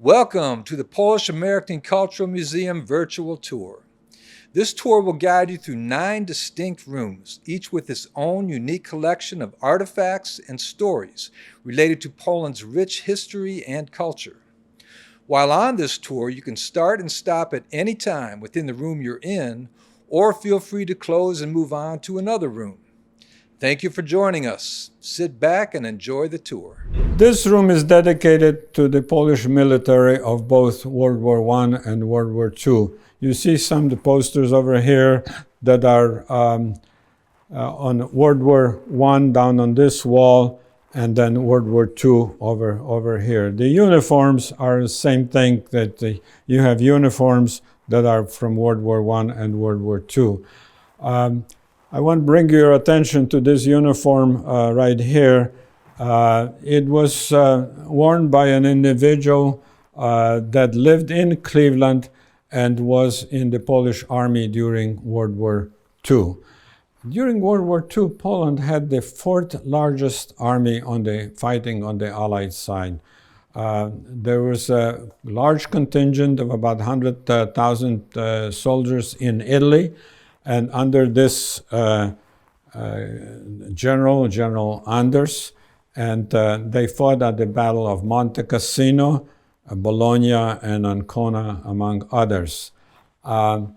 Welcome to the Polish American Cultural Museum virtual tour. This tour will guide you through 9 distinct rooms, each with its own unique collection of artifacts and stories related to Poland's rich history and culture. While on this tour, you can start and stop at any time within the room you're in, or feel free to close and move on to another room. Thank you for joining us. Sit back and enjoy the tour. This room is dedicated to the Polish military of both World War I and World War II. You see some of the posters over here that are on World War I down on this wall, and then World War II over here. The uniforms are the same thing, that you have uniforms that are from World War I and World War II. I want to bring your attention to this uniform right here. It was worn by an individual that lived in Cleveland and was in the Polish army during World War II. During World War II, Poland had the 4th largest army fighting on the Allied side. There was a large contingent of about 100,000 soldiers in Italy. And under this General Anders, and they fought at the Battle of Monte Cassino, Bologna, and Ancona, among others. I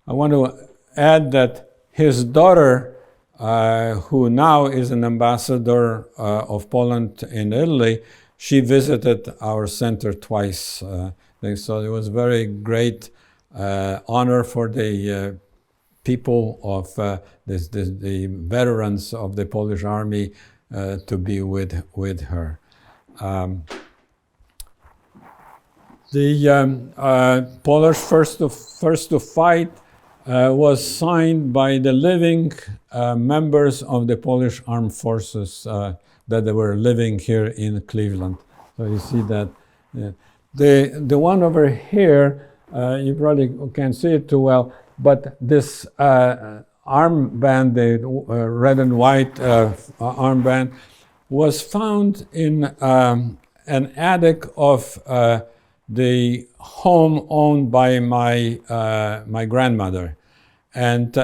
want to add that his daughter, who now is an ambassador of Poland in Italy, she visited our center twice. So it was very great honor for the people of the veterans of the Polish army to be with her. The Polish first to fight was signed by the living members of the Polish armed forces that they were living here in Cleveland. So you see that. The one over here, you probably can't see it too well, but this armband, the red and white armband, was found in an attic of the home owned by my grandmother. And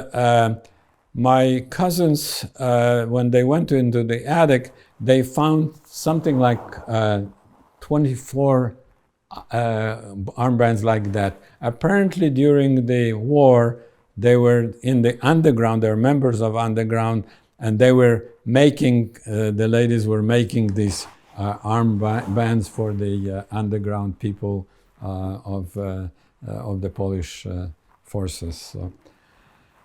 my cousins, when they went into the attic, they found something like 24 armbands like that. Apparently during the war, they were in the underground, they were members of underground, and they were making, the ladies were making these armbands for the underground people of the Polish forces. So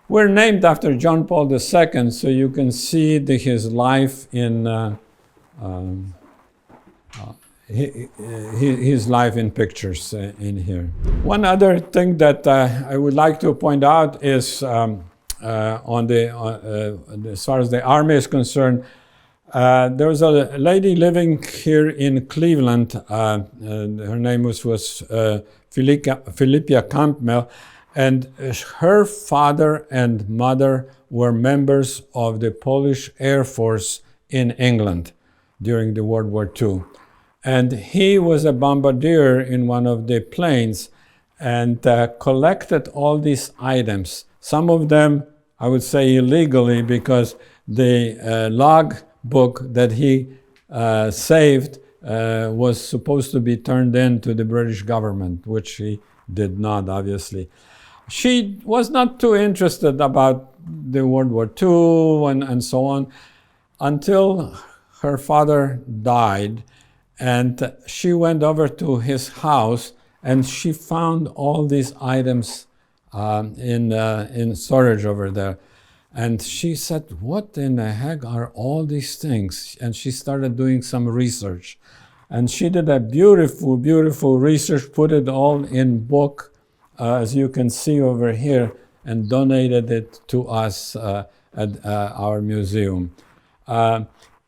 we're named after John Paul II, so you can see his life in his life in pictures in here. One other thing that I would like to point out is as far as the army is concerned, there was a lady living here in Cleveland. Her name was Philippa Campbell, and her father and mother were members of the Polish Air Force in England during the World War II. And he was a bombardier in one of the planes and collected all these items. Some of them, I would say illegally, because the log book that he saved was supposed to be turned in to the British government, which he did not, obviously. She was not too interested about the World War II and so on until her father died. And she went over to his house and she found all these items in storage over there. And she said, what in the heck are all these things? And she started doing some research. And she did a beautiful, beautiful research, put it all in book, as you can see over here, and donated it to us at our museum.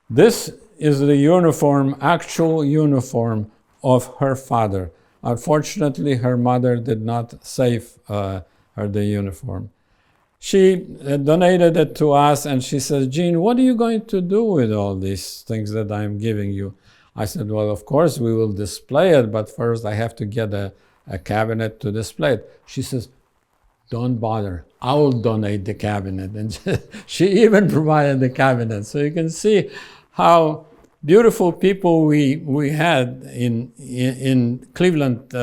This is the uniform, actual uniform of her father. Unfortunately, her mother did not save her the uniform. She donated it to us and she says, Gene, what are you going to do with all these things that I'm giving you? I said, well, of course we will display it, but first I have to get a cabinet to display it. She says, don't bother, I will donate the cabinet. And she even provided the cabinet. So you can see how beautiful people we had in Cleveland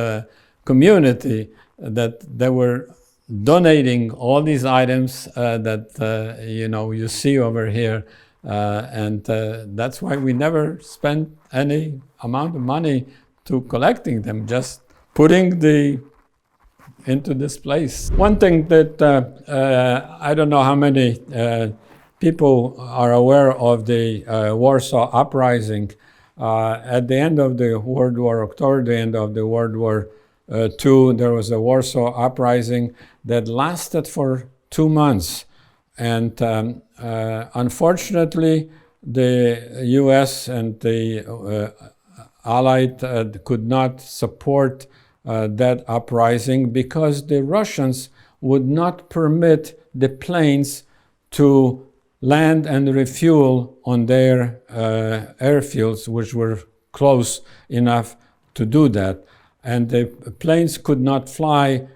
community, that they were donating all these items that you see over here, and that's why we never spent any amount of money to collecting them, just putting into this place. One thing that I don't know how many people are aware of the Warsaw Uprising. At the end of the World War, toward the end of the World War II, there was a Warsaw Uprising that lasted for 2 months. And unfortunately, the US and the Allied could not support that uprising because the Russians would not permit the planes to land and refuel on their airfields, which were close enough to do that. And the planes could not fly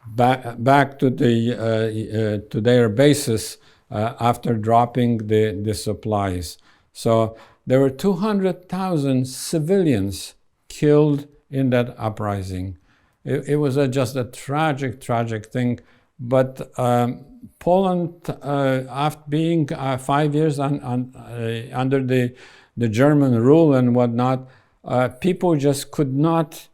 back to their bases after dropping the supplies. So there were 200,000 civilians killed in that uprising. It was just a tragic thing. But Poland, after being 5 years under the German rule and whatnot, people just could not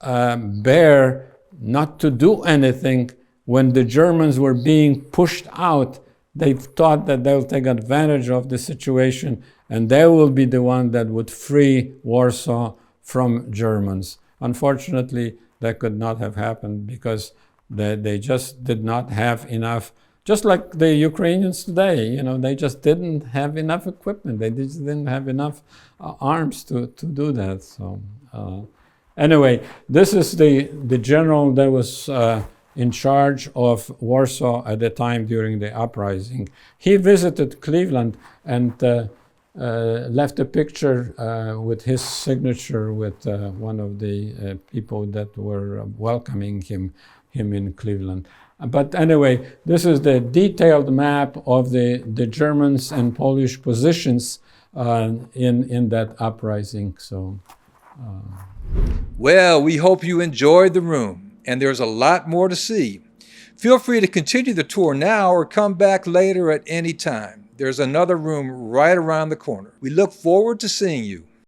bear not to do anything when the Germans were being pushed out. They thought that they'll take advantage of the situation and they will be the one that would free Warsaw from Germans. Unfortunately, that could not have happened because they just did not have enough, just like the Ukrainians today, they just didn't have enough equipment. They just didn't have enough arms to do that. So anyway, this is the general that was in charge of Warsaw at the time during the uprising. He visited Cleveland and left a picture with his signature with one of the people that were welcoming him in Cleveland. But anyway, this is the detailed map of the Germans and Polish positions in that uprising. So, Well, we hope you enjoyed the room, and there's a lot more to see. Feel free to continue the tour now or come back later at any time. There's another room right around the corner. We look forward to seeing you.